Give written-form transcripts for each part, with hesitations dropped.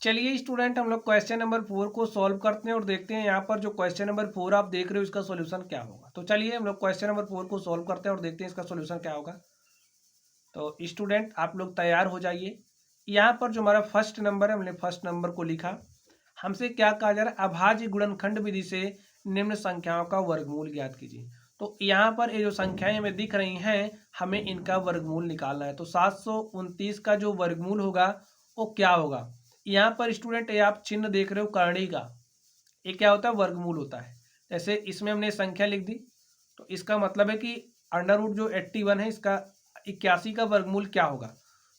चलिए स्टूडेंट, हम लोग क्वेश्चन नंबर 4 को सॉल्व करते हैं और देखते हैं यहाँ पर जो क्वेश्चन नंबर 4 आप देख रहे हो इसका सॉल्यूशन क्या होगा। तो चलिए हम लोग क्वेश्चन नंबर 4 को सॉल्व करते हैं और देखते हैं इसका सॉल्यूशन क्या होगा। तो स्टूडेंट आप लोग तैयार हो जाइए। यहाँ पर जो हमारा फर्स्ट नंबर है, हमने फर्स्ट नंबर को लिखा। हमसे क्या कहा जा रहा है, अभाज्य गुणनखंड विधि से निम्न संख्याओं का वर्गमूल ज्ञात कीजिए। तो यहाँ पर ये जो संख्याएं हमें दिख रही हैं, हमें इनका वर्गमूल निकालना है। तो 729 का जो वर्गमूल होगा वो क्या होगा। यहाँ पर स्टूडेंट ये आप चिन्ह देख रहे हो करणी का, ये क्या होता है, वर्गमूल होता है। जैसे इसमें हमने संख्या लिख दी, तो इसका मतलब है कि अंडर रूट जो 81 है, इसका 81 का वर्गमूल क्या होगा।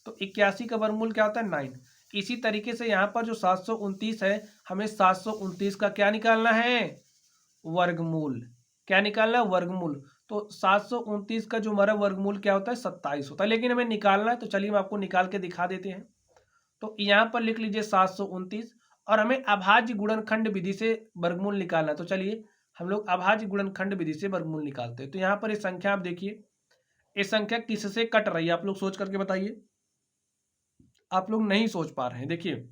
तो 81 का वर्गमूल क्या होता है, 9। इसी तरीके से यहाँ पर जो 729 है, हमें 729 का क्या निकालना है, वर्गमूल। क्या निकालना है, वर्गमूल। तो 729 का जो हमारा वर्गमूल क्या होता है, 27 होता है, लेकिन हमें निकालना है। तो चलिए हम आपको निकाल के दिखा देते हैं। तो यहाँ पर लिख लीजिए 729, और हमें अभाज्य गुणनखंड विधि से वर्गमूल निकालना है। तो चलिए हम लोग अभाज्य गुणनखंड विधि से वर्गमूल निकालते हैं। तो यहाँ पर ये संख्या आप देखिए, ये संख्या किससे कट रही है, आप लोग सोच करके बताइए। आप लोग नहीं सोच पा रहे हैं, देखिए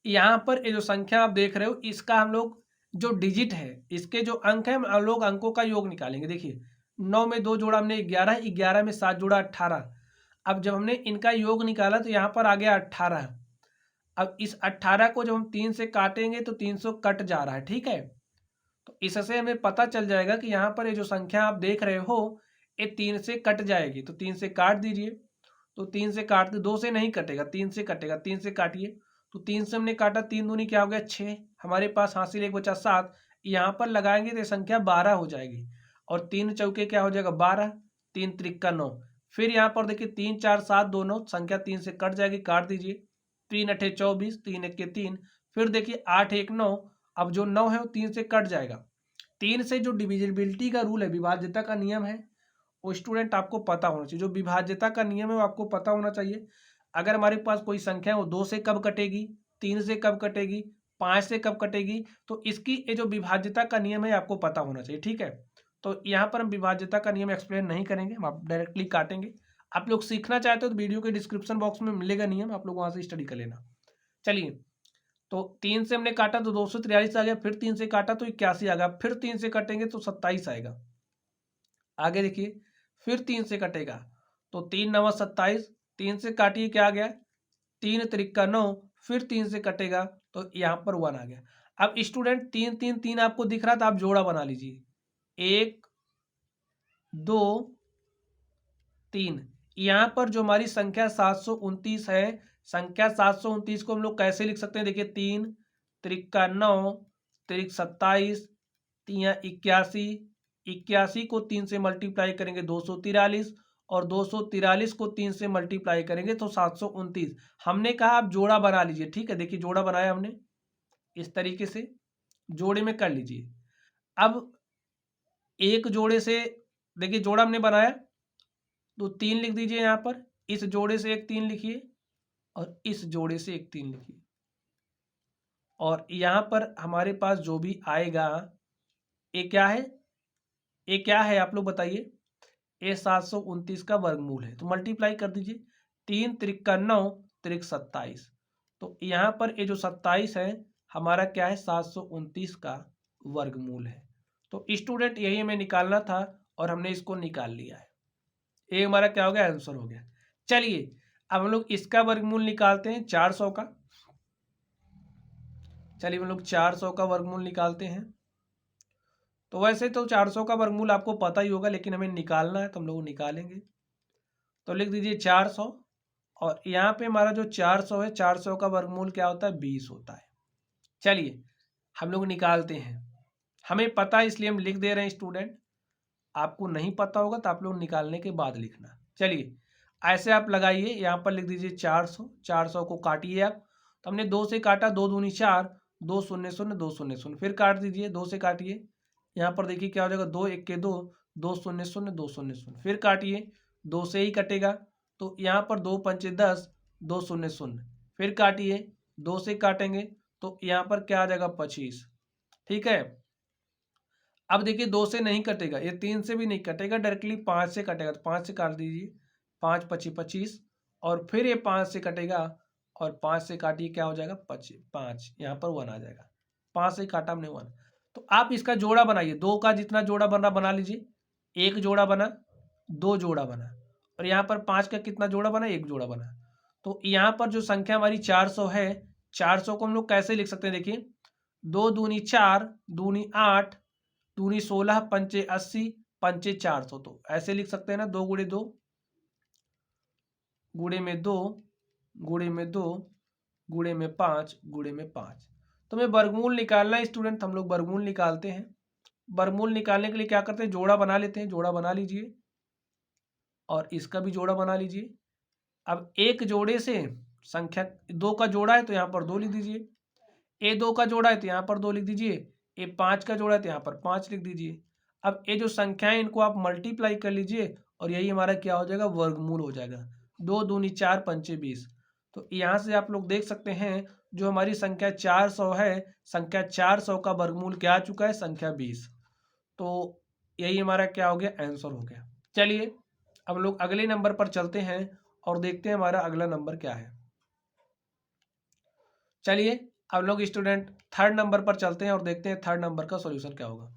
यहाँ पर ये जो संख्या आप देख रहे हो, इसका हम लोग जो डिजिट है, इसके जो अंक है, हम लोग अंकों का योग निकालेंगे। देखिए 9 में 2 जोड़ा हमने 11, 11 में 7 जोड़ा 18। अब जब हमने इनका योग निकाला तो यहाँ पर आ गया 18। अब इस 18 को जब हम 3 से काटेंगे तो 300 कट जा रहा है, ठीक है। तो इससे हमें पता चल जाएगा कि यहाँ पर ये जो संख्या आप देख रहे हो, ये 3 से कट जाएगी। तो 3 से काट दीजिए। तो 3 से काट दो, 2 से नहीं कटेगा, 3 से कटेगा। 3 से काटिए। तो 3 से हमने काटा, 3 दूनी क्या हो गया, 6। हमारे पास हासिल एक बचा 7। यहाँ पर लगाएंगे तो ये संख्या 12 हो जाएगी। और 3 चौके क्या हो जाएगा, 12। 3 त्रिक्का 9। फिर यहाँ पर देखिए 3 4 7 दोनों संख्या 3 से कट जाएगी, काट दीजिए। 3 अठे 24, 3 एक के 3। फिर देखिए 8 1 9। अब जो 9 है वो 3 से कट जाएगा। 3 से जो डिविजिबिलिटी का रूल है, विभाज्यता का नियम है, वो स्टूडेंट आपको पता होना चाहिए। जो विभाज्यता का नियम है वो आपको पता होना चाहिए। अगर हमारे पास कोई संख्या है, वो 2 से कब कटेगी, 3 से कब कटेगी, 5 से कब कटेगी, तो इसकी ये जो विभाज्यता का नियम है आपको पता होना चाहिए, ठीक है। तो यहाँ पर हम विभाज्यता का नियम एक्सप्लेन नहीं करेंगे, हम आप डायरेक्टली काटेंगे। आप लोग सीखना चाहते हो तो वीडियो के डिस्क्रिप्शन बॉक्स में मिलेगा नियम, आप लोग वहाँ से स्टडी कर लेना। चलिए, तो 3 से हमने काटा तो 243 आ गया। फिर 3 से काटा तो 81 आ गया। फिर 3 से कटेंगे तो 27 आएगा। आगे देखिए, फिर 3 से कटेगा तो 3 9 27। 3 से काटिए, क्या आ गया, 3 त्रिक्का 9। फिर 3 से कटेगा तो यहाँ पर 1 आ गया। अब स्टूडेंट 3 3 3 आपको दिख रहा था, आप जोड़ा बना लीजिए, 1 2 3। यहाँ पर जो हमारी संख्या 729 है, संख्या 729 को हम लोग कैसे लिख सकते हैं, देखिए 3 त्रिक्का 9 त्रिक 27 3 81। 81 को 3 से मल्टीप्लाई करेंगे 243, और 243 को 3 से मल्टीप्लाई करेंगे तो 729। हमने कहा आप जोड़ा बना लीजिए, ठीक है। देखिए जोड़ा बनाया हमने, इस तरीके से जोड़े में कर लीजिए। अब एक जोड़े से, देखिए जोड़ा हमने बनाया तो 3 लिख दीजिए यहाँ पर। इस जोड़े से एक 3 लिखिए, और इस जोड़े से एक 3 लिखिए। और यहाँ पर हमारे पास जो भी आएगा, ये क्या है, ये क्या है आप लोग बताइए। ये 729 का वर्गमूल है। तो मल्टीप्लाई कर दीजिए, 3 त्रिक्का 9 त्रिक 27। तो यहाँ पर ये जो 27 है, हमारा क्या है, 729 का वर्गमूल है। तो स्टूडेंट यही हमें निकालना था और हमने इसको निकाल लिया है। ये हमारा क्या हो गया, आंसर हो गया। चलिए अब हम लोग इसका वर्गमूल निकालते हैं, 400 का। चलिए हम लोग 400 का वर्गमूल निकालते हैं। तो वैसे तो 400 का वर्गमूल आपको पता ही होगा, लेकिन हमें निकालना है तो हम लोग निकालेंगे। तो लिख दीजिए 400, और यहाँ पे हमारा जो 400 है, 400 का वर्गमूल क्या होता है, 20 होता है। चलिए हम लोग निकालते हैं। हमें पता है इसलिए हम लिख दे रहे हैं स्टूडेंट, आपको नहीं पता होगा तो आप लोग निकालने के बाद लिखना। चलिए ऐसे आप लगाइए, यहाँ पर लिख दीजिए 400। 400 को काटिए आप। तो हमने 2 से काटा, 2 दूनी 4, 2 शून्य शून्य 2 शून्य शून्य। फिर काट दीजिए, 2 से काटिए। यहाँ पर देखिए क्या हो जाएगा, 2 1 के 2, 2 शून्य शून्य 2 शून्य शून्य। फिर काटिए, 2 से ही कटेगा। तो यहाँ पर 2 पंचे 10, 2 शून्य शून्य। फिर काटिए, 2 से काटेंगे तो यहाँ पर क्या आ जाएगा, 25, ठीक है। अब देखिए 2 से नहीं कटेगा, ये 3 से भी नहीं कटेगा, डायरेक्टली 5 से कटेगा। तो 5 से काट दीजिए, 5 25 25। और फिर ये 5 से कटेगा, और 5 से काटिए, क्या हो जाएगा 5, यहाँ पर 1 आ जाएगा। 5 से काटा हमने 1। तो आप इसका जोड़ा बनाइए, 2 का जितना जोड़ा बना बना लीजिए। 1 जोड़ा बना, 2 जोड़ा बना, और यहाँ पर 5 का कितना जोड़ा बना, 1 जोड़ा बना। तो यहाँ पर जो संख्या हमारी 400 है, 400 को हम लोग कैसे लिख सकते हैं, देखिए 2 दूनी 4, दूनी 8, दूनी 16, पंचे 80, पंचे 400। तो ऐसे लिख सकते हैं ना, 2 गुणे 2 गुणे में 2 गुणे में 2 गुणे में 5 गुणे में 5। तो हमें वर्गमूल निकालना है स्टूडेंट, हम लोग वर्गमूल निकालते हैं। वर्गमूल निकालने के लिए क्या करते हैं, जोड़ा बना लेते हैं। जोड़ा बना लीजिए और इसका भी जोड़ा बना लीजिए। अब एक जोड़े से संख्या 2 का जोड़ा है तो यहाँ पर 2 लिख दीजिए, ए 2 का जोड़ा है तो यहाँ पर 2 लिख दीजिए, ए 5 का जोड़ा है तो यहाँ पर 5 लिख दीजिए। अब ये जो संख्या है इनको आप मल्टीप्लाई कर लीजिए और यही हमारा क्या हो जाएगा, वर्गमूल हो जाएगा। 2 दूनी 4, पंचे 20। तो यहाँ से आप लोग देख सकते हैं जो हमारी संख्या 400 है, संख्या 400 का वर्गमूल क्या आ चुका है, संख्या 20। तो यही हमारा क्या हो गया, आंसर हो गया। चलिए अब लोग अगले नंबर पर चलते हैं और देखते हैं हमारा अगला नंबर क्या है। चलिए अब लोग स्टूडेंट थर्ड नंबर पर चलते हैं और देखते हैं थर्ड नंबर का सॉल्यूशन क्या होगा।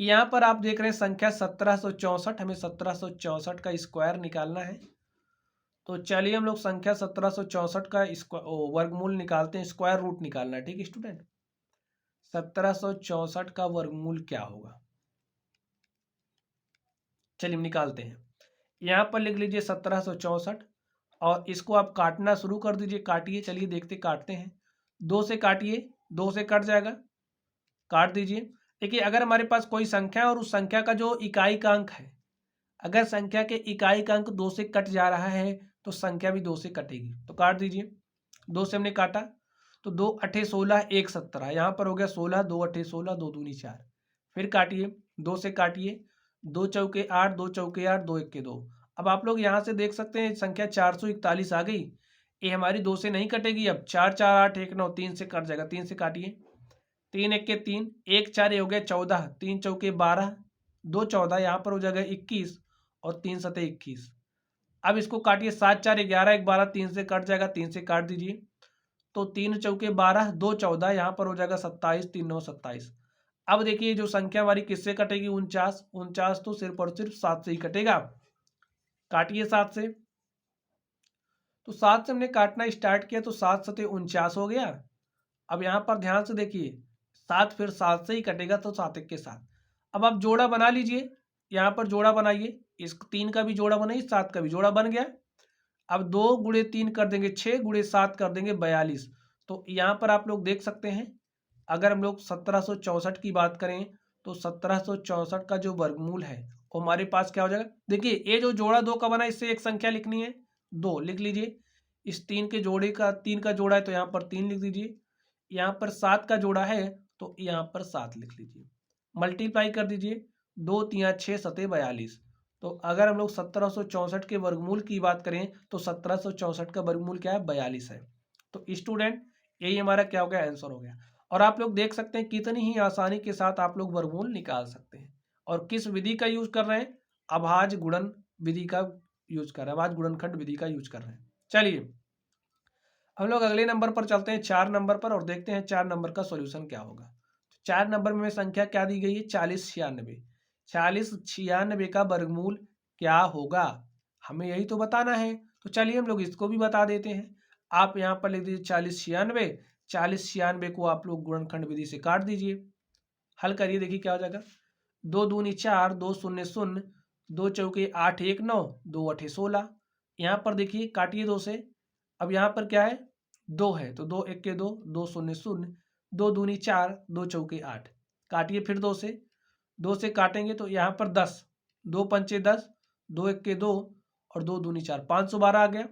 यहाँ पर आप देख रहे हैं संख्या 1764, हमें 1764 का स्क्वायर निकालना है। तो चलिए हम लोग संख्या 1764 का वर्गमूल निकालते हैं, स्क्वायर रूट निकालना है, ठीक है स्टूडेंट। 1764 का वर्गमूल क्या होगा, चलिए निकालते हैं। यहाँ पर लिख लीजिए 1764 और इसको आप काटना शुरू कर दीजिए, काटिए। चलिए देखते काटते हैं, 2 से काटिए, 2 से कट जाएगा, काट दीजिए। देखिए अगर हमारे पास कोई संख्या है और उस संख्या का जो इकाई का अंक है, अगर संख्या के इकाई का अंक 2 से कट जा रहा है तो संख्या भी 2 से कटेगी। तो काट दीजिए, 2 से हमने काटा तो 2 अठे 16, 1 17, यहाँ पर हो गया 16, 2 अठे 16, 2 दूनी 4। फिर काटिए, 2 से काटिए, 2 चौके 8, 2 चौके 8, 2 इक्के 2। अब आप लोग यहाँ से देख सकते हैं संख्या 441 आ गई। ये हमारी 2 से नहीं कटेगी, अब 4 4 8 1 9, 3 से कट जाएगा। 3 से काटिए, 3 इक्के 3, 1 4 ये हो गया 14, 3 चौके 12, 2 14, यहाँ पर हो जाएगा 21 और 3 सते 21। अब इसको काटिए, 7 4 11, 1 12, 3 से कट जाएगा, 3 से काट दीजिए। तो 3 चौके 12, 2 14, यहाँ पर हो जाएगा 27, 3 9 27। अब देखिए जो संख्या हमारी किससे कटेगी, 49। 49 तो सिर्फ और सिर्फ 7 से ही कटेगा। काटिए 7 से, तो 7 से हमने काटना स्टार्ट किया तो 7 सते 49 हो गया। अब यहाँ पर ध्यान से देखिए, 7 फिर 7 से ही कटेगा तो 7 1 के 7। अब आप जोड़ा बना लीजिए, यहाँ पर जोड़ा बनाइए, इस 3 का भी जोड़ा बनाइए, 7 का भी जोड़ा बन गया। अब 2 गुणे 3 कर देंगे 6, गुणे 7 कर देंगे 42। तो यहाँ पर आप लोग देख सकते हैं अगर हम लोग 1764 की बात करें तो 1764 का जो वर्गमूल है वो हमारे पास क्या हो जाएगा। देखिए ये जो जोड़ा 2 का बना, इससे एक संख्या लिखनी है, 2 लिख लीजिए। इस 3 के जोड़े का 3 का जोड़ा है तो यहाँ पर 3 लिख दीजिए। यहाँ पर 7 का जोड़ा है तो यहाँ पर 7 लिख लीजिए। मल्टीप्लाई कर दीजिए, 2 3 6 सते 42। तो अगर हम लोग 1764 के वर्गमूल की बात करें तो 1764 का वर्गमूल क्या है, 42 है। तो स्टूडेंट यही हमारा क्या हो गया, आंसर हो गया। और आप लोग देख सकते हैं कितनी ही आसानी के साथ आप लोग वर्गमूल निकाल सकते हैं। और किस विधि का यूज कर रहे हैं, अभाज्य गुणन विधि का यूज कर रहे हैं, अभाज्य गुणनखंड विधि का यूज कर रहे हैं। चलिए हम लोग अगले नंबर पर चलते हैं, 4 नंबर पर, और देखते हैं 4 नंबर का सॉल्यूशन क्या होगा। 4 नंबर में संख्या क्या दी गई है, 40 96। 40 96 का वर्गमूल क्या होगा, हमें यही तो बताना है। तो चलिए हम लोग इसको भी बता देते हैं। आप यहाँ पर लिख दीजिए 40 96। 40 96 को आप लोग गुणनखंड विधि से काट दीजिए, हल करिए, देखिए क्या हो जाएगा। 2 दूनी 4, 2 शून्य 0, 2 चौके 8 1 9, 2 अठे 16। यहाँ पर देखिए काटिए 2 से। अब यहाँ पर क्या है, 2 है तो 2 1 के 2, 2 शून्य 0, 2 दूनी 4, 2 चौके 8। काटिए फिर 2 से, 2 से काटेंगे तो यहाँ पर 10, 2 पंचे 10, 2 1 के 2 और 2 दूनी 4, 512 आ गया।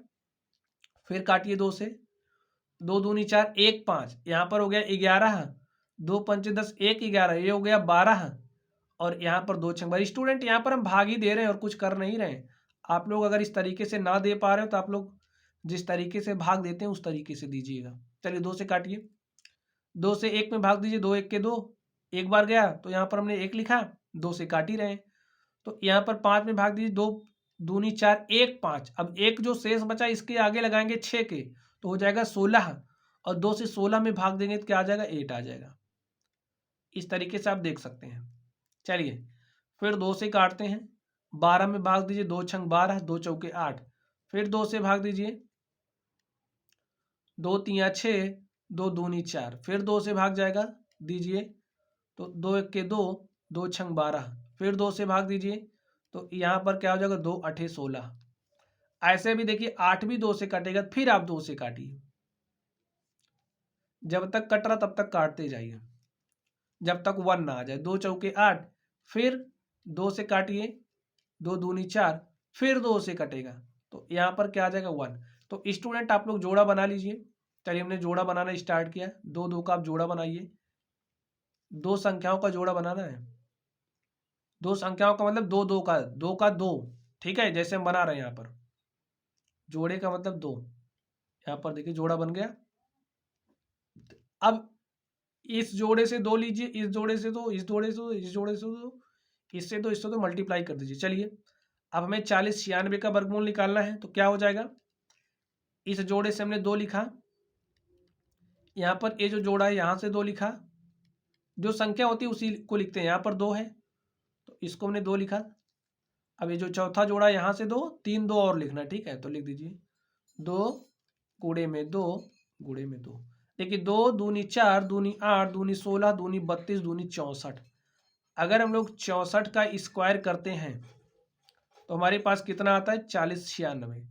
फिर काटिए 2 से, 2 दूनी 4, 1 5, यहाँ पर हो गया 11, 2 पंचे 10, 1 11, ये हो गया 12 और यहाँ पर 2 छंग। स्टूडेंट यहाँ पर हम भाग ही दे रहे हैं और कुछ कर नहीं रहे हैं। आप लोग अगर इस तरीके से ना दे पा रहे हो तो आप लोग जिस तरीके से भाग देते हैं उस तरीके से दीजिएगा। चलिए 2 से काटिए, 2 से 1 में भाग दीजिए, 2 1 के 2, एक बार गया तो यहाँ पर हमने 1 लिखा, 2 से काट ही रहे हैं। तो यहाँ पर 5 में भाग दीजिए, 2 दूनी 4, 1 5। अब एक जो शेष बचा इसके आगे लगाएंगे 6 के, तो हो जाएगा 16, और 2 से 16 में भाग देंगे तो क्या आ जाएगा, 8 आ जाएगा। इस तरीके से आप देख सकते हैं। चलिए फिर 2 से काटते हैं, 12 में भाग दीजिए, 2 छंग 12, 2 चौके 8। फिर 2 से भाग दीजिए, 2 तिया 6, 2 दूनी 4। फिर 2 से भाग जाएगा दीजिए, तो 2 एक के 2, 2 छंग 12। फिर 2 से भाग दीजिए, तो यहाँ पर क्या हो जाएगा, 2 अठे 16। ऐसे भी देखिए 8 भी 2 से कटेगा, फिर आप 2 से काटिए, जब तक कट रहा तब तक काटते जाइए जब तक 1 ना आ जाए। 2 चौके 8, फिर 2 से काटिए, 2 दूनी 4, फिर 2 से कटेगा, तो यहाँ पर क्या आ जाएगा, 1। तो स्टूडेंट आप लोग जोड़ा बना लीजिए। चलिए हमने जोड़ा बनाना स्टार्ट किया। 2 2 का आप जोड़ा बनाइए, 2 संख्याओं का जोड़ा बनाना है। 2 संख्याओं का मतलब 2 2 का 2 का 2, ठीक है, जैसे हम बना रहे हैं यहाँ पर। जोड़े का मतलब 2। यहाँ पर देखिए जोड़ा बन गया। अब इस जोड़े से 2 लीजिए, इस जोड़े से 2, इस जोड़े से 2, इस जोड़े से 2, इससे 2, इससे 2, मल्टीप्लाई कर दीजिए। चलिए अब हमें 40 96 का वर्गमूल निकालना है, तो क्या हो जाएगा, इस जोड़े से हमने 2 लिखा, यहाँ पर ये जो जोड़ा है यहाँ से 2 लिखा, जो संख्या होती है उसी को लिखते हैं। यहाँ पर 2 है तो इसको हमने 2 लिखा। अब ये जो चौथा जोड़ा यहाँ से 2, 3 2 और लिखना, ठीक है, तो लिख दीजिए 2 गुणे में 2 गुणे में 2। देखिए 2 दूनी 4, दूनी 8, दूनी 16, दूनी 32, दूनी 64। अगर हम लोग 64 का स्क्वायर करते हैं तो हमारे पास कितना आता है, 40 96।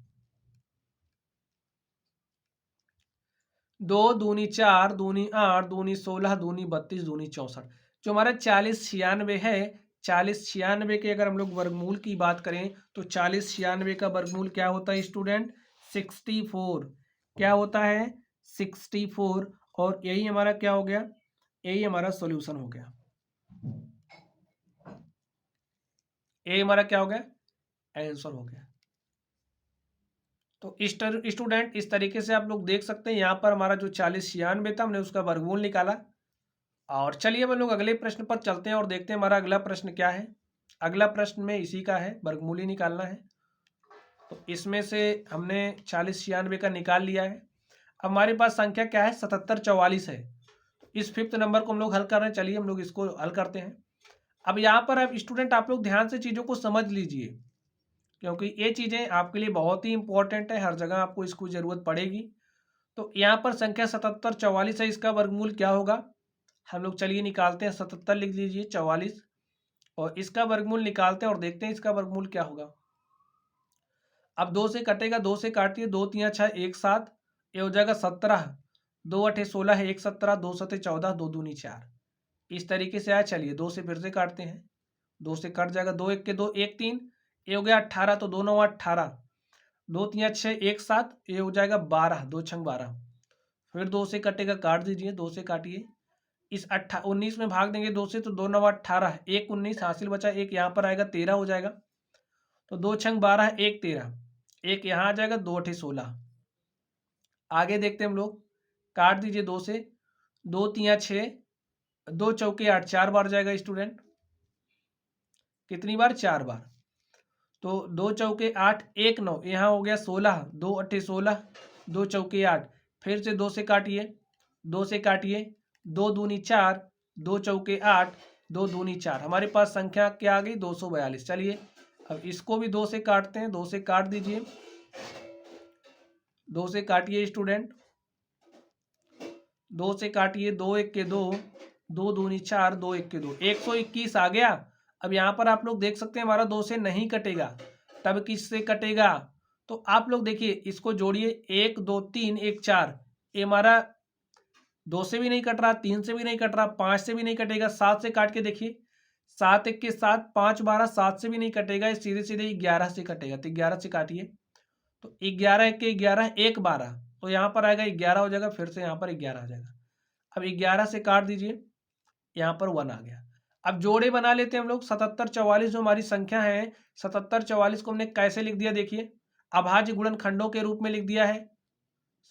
2 दूनी 4, दूनी 8, दूनी 16, दूनी 32, दूनी 64। जो हमारा 40 96 है, 40 96 के अगर हम लोग वर्गमूल की बात करें तो 40 96 का वर्गमूल क्या होता है स्टूडेंट, 64। क्या होता है, 64। और यही हमारा क्या हो गया, यही हमारा सॉल्यूशन हो गया। यही हमारा क्या हो गया, आंसर हो गया। तो स्टूडेंट इस तरीके से आप लोग देख सकते हैं, यहाँ पर हमारा जो 40 96 था हमने उसका वर्गमूल निकाला। और चलिए हम लोग अगले प्रश्न पर चलते हैं और देखते हैं हमारा अगला प्रश्न क्या है। अगला प्रश्न में इसी का है, वर्गमूल ही निकालना है। तो इसमें से हमने 40 96 का निकाल लिया है। अब हमारे पास संख्या क्या है, 77 44 है। इस 5th नंबर को हम लोग हल कर रहे हैं। चलिए हम लोग इसको हल करते हैं। अब यहाँ पर अब स्टूडेंट आप लोग ध्यान से चीज़ों को समझ लीजिए, क्योंकि ये चीज़ें आपके लिए बहुत ही इंपॉर्टेंट है, हर जगह आपको इसको ज़रूरत पड़ेगी। तो यहाँ पर संख्या 77 44 है, इसका वर्गमूल क्या होगा, हम लोग चलिए निकालते हैं। 77 लिख लीजिए, 44, और इसका वर्गमूल निकालते हैं और देखते हैं इसका वर्गमूल क्या होगा। अब 2 से कटेगा, 2 से काटिए, 2 तिया 6, 1 7, ये हो जाएगा 17, 2 अठे 16 है, 1 17, 2 सते 14, 2 दूनी 4। इस तरीके से आया। चलिए 2 से फिर से काटते हैं, 2 से कट जाएगा, 2 1 के 2, 1 3, ये हो गया 18, तो 2 9 18, 2 तिया 6, 1 7, ये हो जाएगा 12, 2 छंग 12। फिर 2 से कटेगा, काट दीजिए, 2 से काटिए, इस 19 में भाग देंगे 2 से, तो 2 9 18, 1 19 हासिल बचा, एक यहाँ पर आएगा, 13 हो जाएगा। तो 2 छंग 12, 1 13, एक यहाँ आ जाएगा, 2 अठे 16। आगे देखते हैं हम लोग, काट दीजिए 2 से, 2 तिया 6, 2 चौके 8, 4 बार जाएगा स्टूडेंट। कितनी बार, 4 बार। तो 2 चौके 8, 1 9, यहाँ हो गया 16, 2 अठे 16, 2 चौके 8। फिर से 2 से काटिए, 2 से काटिए, 2 दूनी 4, 2 चौके 8, 2 दूनी 4। हमारे पास संख्या क्या आ गई, 242। चलिए अब इसको भी 2 से काटते हैं, 2 से काट दीजिए, 2 से काटिए स्टूडेंट, 2 से काटिए, 2 1 के 2, 2 दूनी 4, 2 1 के 2, 121 आ गया। अब यहाँ पर आप लोग देख सकते हैं हमारा 2 से नहीं कटेगा, तब किससे कटेगा, तो आप लोग देखिए इसको जोड़िए, 1 2 3 1 4, ये हमारा 2 से भी नहीं कट रहा, 3 से भी नहीं कट रहा, 5 से भी नहीं कटेगा। 7 से काट के देखिए, 7 1 के 7, 5 12, 7 से भी नहीं कटेगा, ये सीधे सीधे 11 से कटेगा। तो 11 से काटिए, तो 11 1 के 11, 1 12, तो यहाँ पर आएगा 11 हो जाएगा, फिर से यहाँ पर 11 आ जाएगा। अब 11 से काट दीजिए, यहाँ पर 1 आ गया। अब जोड़े बना लेते हैं हम लोग। 77 44 जो हमारी संख्या है, 77 44 को हमने कैसे लिख दिया, देखिए अभाज्य गुणनखंडों के रूप में लिख दिया है।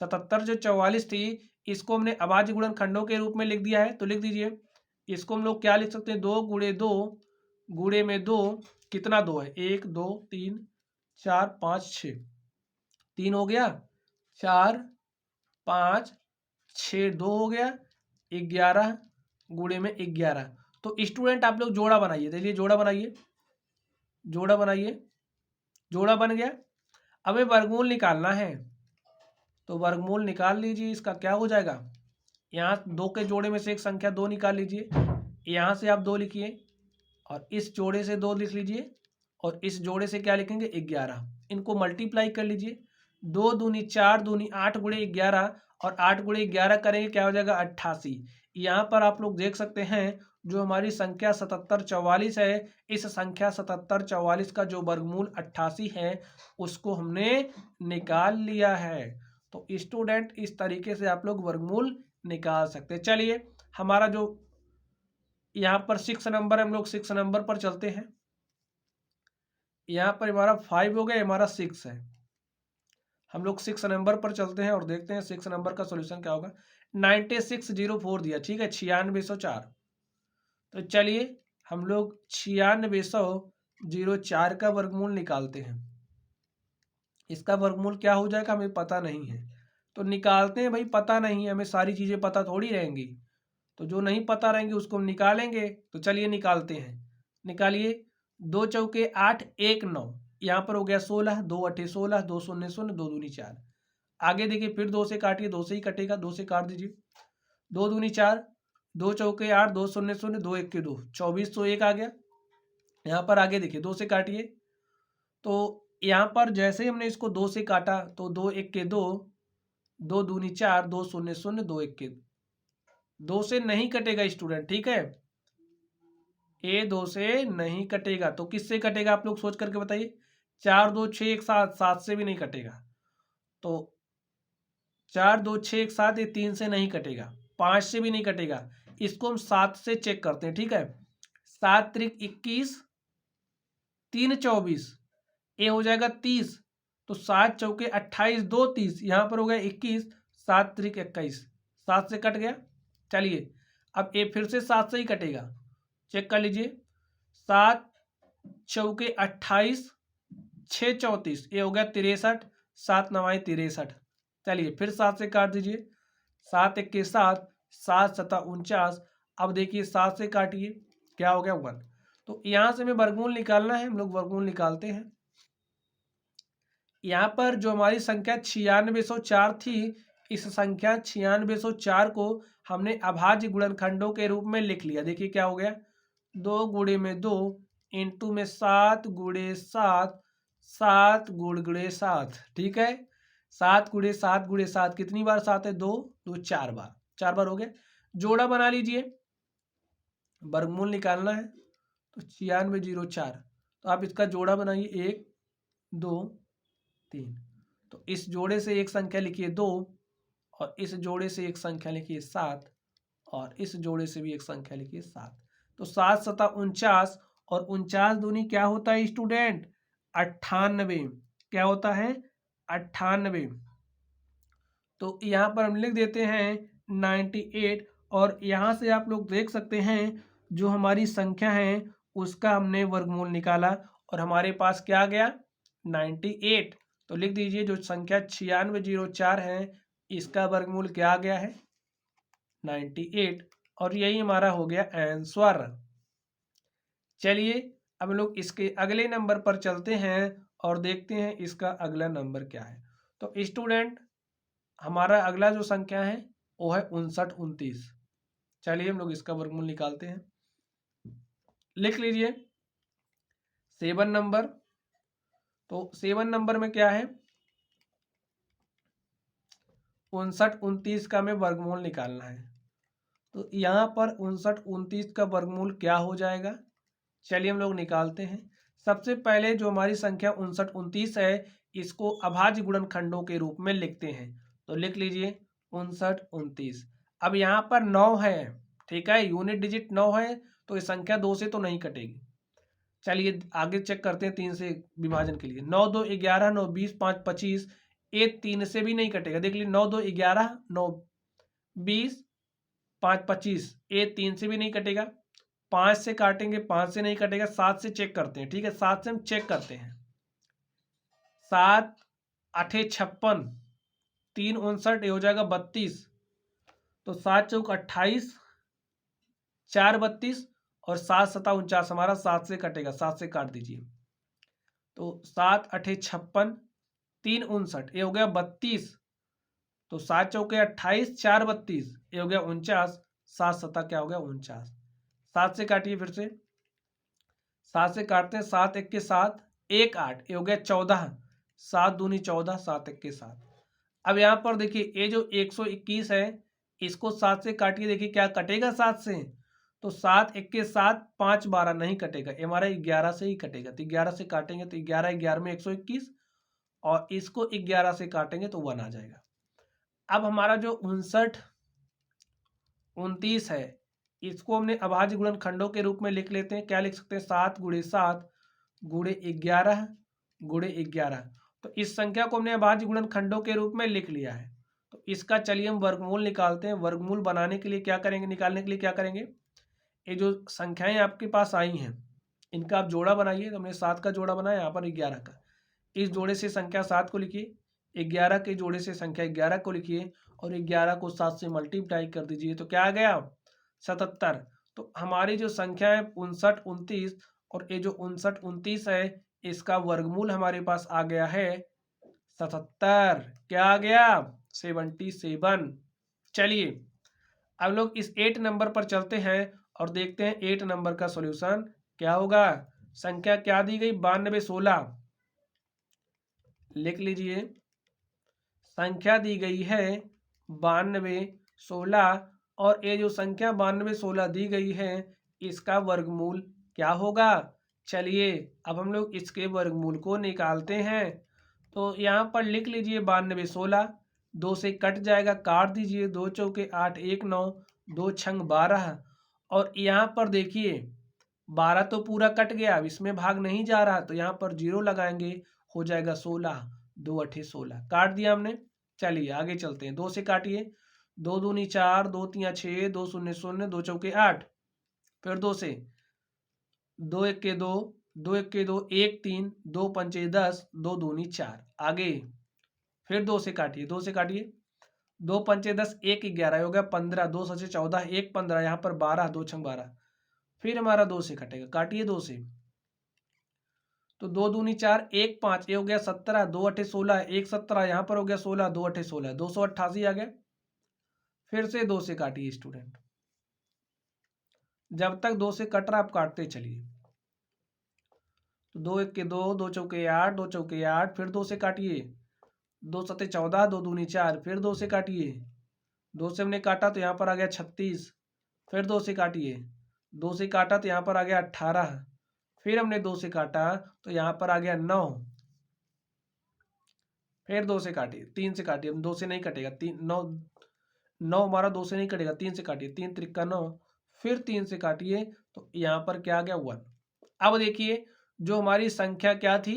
77 जो 44 थी, इसको हमने अभाज्य गुणनखंडों के रूप में लिख दिया है। तो लिख दीजिए, इसको हम लोग क्या लिख सकते हैं, 2 गुणे 2 गुणे में 2, कितना 2 है, 1 2 3 4 5 6, 3 हो गया, 4 5 6, 2 हो गया, 11 गुणे में 11। तो स्टूडेंट आप लोग जोड़ा बनाइए, देखिए जोड़ा बनाइए, जोड़ा बनाइए, जोड़ा बन गया। अब ये वर्गमूल निकालना है, तो वर्गमूल निकाल लीजिए। इसका क्या हो जाएगा, यहाँ 2 के जोड़े में से एक संख्या 2 निकाल लीजिए, यहाँ से आप 2 लिखिए और इस जोड़े से 2 लिख लीजिए और इस जोड़े से क्या लिखेंगे 11। इनको मल्टीप्लाई कर लीजिए, 2 दूनी 4 दूनी 8 गुणे 11 और 8 गुणे 11 करेंगे क्या हो जाएगा 88। यहाँ पर आप लोग देख सकते हैं जो हमारी संख्या 7744 है, इस संख्या 7744 का जो वर्गमूल 88 है उसको हमने निकाल लिया है। तो स्टूडेंट इस तरीके से आप लोग वर्गमूल निकाल सकते हैं। चलिए हमारा जो यहाँ पर 6 नंबर है, हम लोग 6 नंबर पर चलते हैं। यहाँ पर हमारा 5 हो गया, हमारा 6 है। हम लोग 6 नंबर पर चलते हैं और देखते हैं 6 नंबर का सॉल्यूशन क्या होगा। 9604 दिया, ठीक है, 9604। तो चलिए हम लोग 9604 का वर्गमूल निकालते हैं। इसका वर्गमूल क्या हो जाएगा हमें पता नहीं है, तो निकालते हैं भाई। पता नहीं है हमें, सारी चीज़ें पता थोड़ी रहेंगी, तो जो नहीं पता रहेंगी उसको हम निकालेंगे। तो चलिए निकालते हैं, निकालिए। 2 चौके 8 1 9, यहाँ पर हो गया 16, 2 अठे 16, 2 शून्य शून्य, 2 दूनी 4। आगे देखिए फिर 2 से काटिए, 2 से ही कटेगा, 2 से काट दीजिए। 2 दूनी 4, 2 चौके 8, 2 शून्य शून्य, 2 1 के 2, 24 तो 1 आ गया। यहाँ पर आगे देखिए 2 से काटिए, तो यहाँ पर जैसे ही हमने इसको 2 से काटा तो 2 1 के 2, 2 दूनी 4, 2 शून्य शून्य, 2 1 के 2 से नहीं कटेगा स्टूडेंट, ठीक है। ए 2 से नहीं कटेगा, तो किससे कटेगा आप लोग सोच करके बताइए। 4 2 6 1 7, 7 से भी नहीं कटेगा। तो 4 2 6 1 7, ये 3 से नहीं कटेगा, 5 से भी नहीं कटेगा। इसको हम 7 से चेक करते हैं, ठीक है। 7 त्रिक 21, 3 24, ये हो जाएगा 30। तो 7 चौके 28, 2 30, यहाँ पर हो गया 21, 7 त्रिक 21, 7 से कट गया। चलिए अब ये फिर से 7 से ही कटेगा, चेक कर लीजिए। 7 चौके 28, 6 34, ये हो गया 63, 7 9 63। चलिए फिर 7 से काट दीजिए, 7 1 के 7, 7 7 49। अब देखिए 7 से काटिए, क्या हो गया 1। तो यहाँ से हमें वर्गमूल निकालना है, हम लोग वर्गमूल निकालते हैं। यहाँ पर जो हमारी संख्या 9604 थी, इस संख्या 9604 को हमने अभाज्य गुणनखंडों के रूप में लिख लिया। देखिए क्या हो गया, 2 गुणे में 2 इंटू में 7 गुणे 7, 7 गुणे 7, ठीक है। 7 गुणे 7 गुणे 7, कितनी बार 7 है, 2 2 4 बार, 4 बार हो गया। जोड़ा बना लीजिए, वर्गमूल निकालना है, तो 9604। तो आप इसका जोड़ा बनाइए, 1 2 3। तो इस जोड़े से एक संख्या लिखिए 2, और इस जोड़े से एक संख्या लिखिए 7, और इस जोड़े से भी एक संख्या लिखिए 7। तो 7 7 49, और 49 दूनी क्या होता है स्टूडेंट, 98। क्या होता है, 98। तो यहाँ पर हम लिख देते हैं 98, और यहाँ से आप लोग देख सकते हैं जो हमारी संख्या है उसका हमने वर्गमूल निकाला और हमारे पास क्या आ गया 98। तो लिख दीजिए जो संख्या 9604 है इसका वर्गमूल क्या आ गया है 98, और यही हमारा हो गया आंसर। चलिए अब लोग इसके अगले नंबर पर चलते हैं और देखते हैं इसका अगला नंबर क्या है। तो स्टूडेंट हमारा अगला जो संख्या है वो है 59 29। चलिए हम लोग इसका वर्गमूल निकालते हैं। लिख लीजिए 7 नंबर। तो 7 नंबर में क्या है 59 29 का हमें वर्गमूल निकालना है। तो यहाँ पर 59 29 का वर्गमूल क्या हो जाएगा, चलिए हम लोग निकालते हैं। सबसे पहले जो हमारी संख्या 59 29 है इसको अभाज्य गुणनखंडों के रूप में लिखते हैं। तो लिख लीजिए 59 29। अब यहाँ पर 9 है, ठीक है, यूनिट डिजिट 9 है, तो ये संख्या 2 से तो नहीं कटेगी। चलिए आगे चेक करते हैं 3 से विभाजन के लिए। 9 2 11, 9 20, 5 25, ये 3 से भी नहीं कटेगा। देख लीजिए 9 2 11, 9 20, 5 25, ये 3 से भी नहीं कटेगा। 5 से काटेंगे, 5 से नहीं कटेगा। 7 से चेक करते हैं, ठीक है, 7 से हम चेक करते हैं। 7 8 56, 3 59, ये हो जाएगा 32। तो 7 चौक 28, 4 32 और 7 7 49, हमारा 7 से कटेगा, 7 से काट दीजिए। तो 7 8 56, 3 59, ये हो गया 32। तो 7 चौके 28, 4 32, ये हो गया 49, 7 7 क्या हो गया 49। 7 से काटिए फिर से, 7 से काटते हैं, 7 1 के 7, 1 8, ये हो गया 14, 7 दूनी 14, 7 1 के 7। अब यहाँ पर देखिए ये जो 121 है, इसको 7 से काटिए, देखिए क्या कटेगा 7 से। तो 7 1 के 7, 5 12 नहीं कटेगा, ये हमारा 11 से ही कटेगा। तो 11 से काटेंगे तो 11 11 में 121, और इसको 11 से काटेंगे तो 1 आ जाएगा। अब हमारा जो 59 29 है, इसको हमने अभाज्य गुणनखंडों के रूप में लिख लेते हैं। क्या लिख सकते हैं, 7 गुणे 7 गुणे 11 गुणे 11। तो इस संख्या को हमने अभाज्य गुणनखंडों के रूप में लिख लिया है। तो इसका चलिए हम वर्गमूल निकालते हैं। वर्गमूल बनाने के लिए क्या करेंगे, निकालने के लिए क्या करेंगे, ये जो संख्याएं आपके पास आई हैं इनका आप जोड़ा बनाइए। तो हमने 7 का जोड़ा बनाया, यहाँ पर 11 का। इस जोड़े से संख्या 7 को लिखिए, 11 के जोड़े से संख्या 11 को लिखिए, और 11 को 7 से मल्टीप्लाई कर दीजिए। तो क्या आ गया, 77। तो हमारी जो संख्या है 59 29, और ये जो 59 29 है, इसका वर्गमूल हमारे पास आ गया है 77। क्या आ गया, 77। चलिए अब लोग इस 8 नंबर पर चलते हैं और देखते हैं 8 नंबर का सॉल्यूशन क्या होगा। संख्या क्या दी गई, 92 16, लिख लीजिए। संख्या दी गई है 92 16, और ये जो संख्या 92 16 दी गई है, इसका वर्गमूल क्या होगा। चलिए अब हम लोग इसके वर्गमूल को निकालते हैं। तो यहाँ पर लिख लीजिए 92 16, 2 से कट जाएगा, काट दीजिए। 2 चौके 8 1 9, 2 छंग 12, और यहाँ पर देखिए 12 तो पूरा कट गया, अब इसमें भाग नहीं जा रहा, तो यहाँ पर 0 लगाएंगे, हो जाएगा 16, 2 8 16, काट दिया हमने। चलिए आगे चलते हैं, 2 से काटिए। 2 दूनी 4, 2 3 6, 2 0 0, 2 चौके 8, फिर 2 से, 2 1 के 2, 2 1 के 2, 1 3, 2 पंचे 10, 2 दूनी 4, आगे फिर 2 से काटिए। 2 से काटिए, 2 पंचे 10, 1 11, हो गया 15, 2 सचे 14, 1 15, यहाँ पर 12, 2 छंग 12, फिर हमारा 2 से कटेगा, काटिए 2 से। तो 2 दूनी 4, 1 5, ये हो गया 17, 2 8 16, 1 17, यहाँ पर हो गया 16, 2 8 16, 288 आ गया। फिर से 2 से काटिए स्टूडेंट, जब तक 2 से कट रहा आप काटते चलिए। तो 2 1 के 2, 2 चौके 8, 2 चौके 8, फिर 2 से काटिए। 2 सते 14, 2 दूनी 4, फिर 2 से काटिए। 2 से हमने काटा तो यहाँ पर आ गया 36, फिर 2 से काटिए। 2 से काटा तो यहाँ पर आ गया 18, फिर हमने 2 से काटा तो यहाँ पर आ गया 9, फिर 2 से काटिए। 3 से काटिए, 2 से नहीं कटेगा, 3 9 9 हमारा 2 से नहीं कटेगा, 3 से काटिए, 3 त्रिका 9, फिर 3 से काटिए तो यहाँ पर क्या आ गया 1। अब देखिए जो हमारी संख्या क्या थी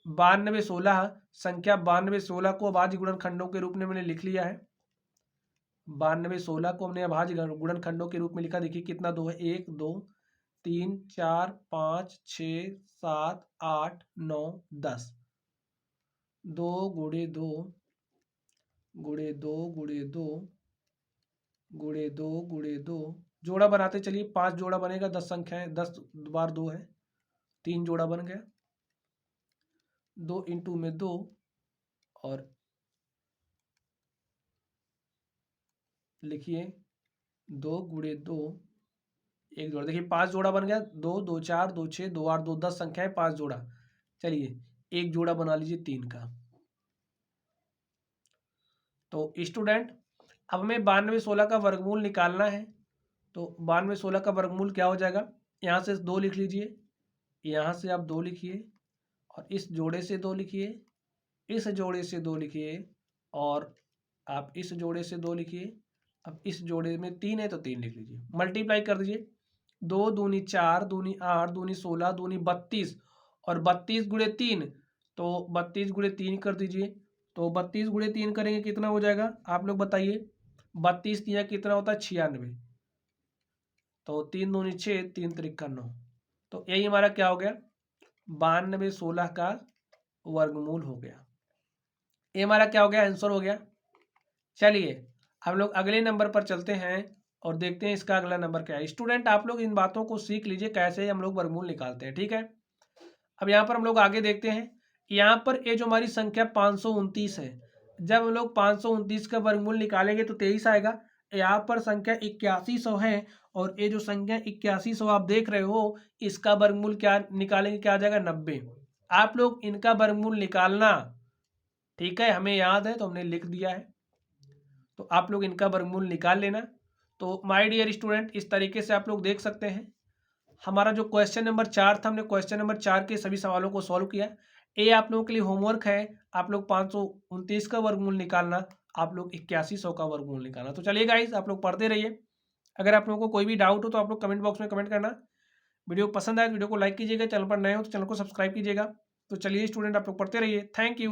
92 16, संख्या 92 16 को अभाज्य गुणनखंडों के रूप में मैंने लिख लिया है। 92 16 को हमने अभाज्य गुणनखंडों के रूप में लिखा। देखिए कितना 2 है, 1 2 3 4 5 6 7 8 9 10, 2 गुणे 2 गुणे 2 गुणे 2 गुणे 2 गुणे 2, जोड़ा बनाते चलिए। 5 जोड़ा बनेगा, 10 संख्याएं, 10 बार 2 है, 3 जोड़ा बन गया। 2 इंटू में 2, और लिखिए 2 गुणे 2, एक जोड़ा। देखिए 5 जोड़ा बन गया, 2 2 4 2 6 2 8 2 10 संख्या है, 5 जोड़ा। चलिए एक जोड़ा बना लीजिए 3 का। तो स्टूडेंट अब हमें 92 16 का वर्गमूल निकालना है। तो 92 16 का वर्गमूल क्या हो जाएगा, यहाँ से 2 लिख लीजिए, यहाँ से आप 2 लिखिए, और इस जोड़े से 2 लिखिए, इस जोड़े से 2 लिखिए, और आप इस जोड़े से 2 लिखिए। अब इस जोड़े में 3 है तो 3 लिख लीजिए, मल्टीप्लाई कर दीजिए। 2 दूनी 4, दूनी 8, दूनी 16, दूनी 32, और 32 गुणे 3, तो 32 गुणे 3 कर दीजिए। तो 32 गुणे 3 करेंगे कितना हो जाएगा, आप लोग बताइए। 32 3 कितना होता है, 96। तो 3 दूनी 6, 3 त्रिका 9। तो यही हमारा क्या हो गया, 92 16 का वर्गमूल हो गया। ये हमारा क्या हो गया, आंसर हो गया। चलिए हम लोग अगले नंबर पर चलते हैं और देखते हैं इसका अगला नंबर क्या है। स्टूडेंट आप लोग इन बातों को सीख लीजिए कैसे हम लोग वर्गमूल निकालते हैं, ठीक है। अब यहाँ पर हम लोग आगे देखते हैं, यहाँ पर ये जो हमारी संख्या 529 है, जब हम लोग 529 का वर्गमूल निकालेंगे तो 23 आएगा। यहाँ पर संख्या 8100 है और ये जो संख्या 8100 आप देख रहे हो, इसका वर्गमूल क्या निकालेंगे, क्या आ जाएगा, 90। आप लोग इनका वर्गमूल निकालना, ठीक है, हमें याद है तो हमने लिख दिया है, तो आप लोग इनका वर्गमूल निकाल लेना। तो माय डियर स्टूडेंट, इस तरीके से आप लोग देख सकते हैं हमारा जो क्वेश्चन नंबर 4 था, हमने क्वेश्चन नंबर 4 के सभी सवालों को सॉल्व किया। ये आप लोगों के लिए होमवर्क है, आप लोग 529 का वर्गमूल निकालना, आप लोग 8100 का वर्गमूल निकालना। तो चलिए गाइस, आप लोग पढ़ते रहिए। अगर आप लोगों को कोई भी डाउट हो तो आप लोग कमेंट बॉक्स में कमेंट करना। वीडियो पसंद आए तो वीडियो को लाइक कीजिएगा, चैनल पर नए हो तो चैनल को सब्सक्राइब कीजिएगा। तो चलिए स्टूडेंट, आप लोग पढ़ते रहिए। Thank you.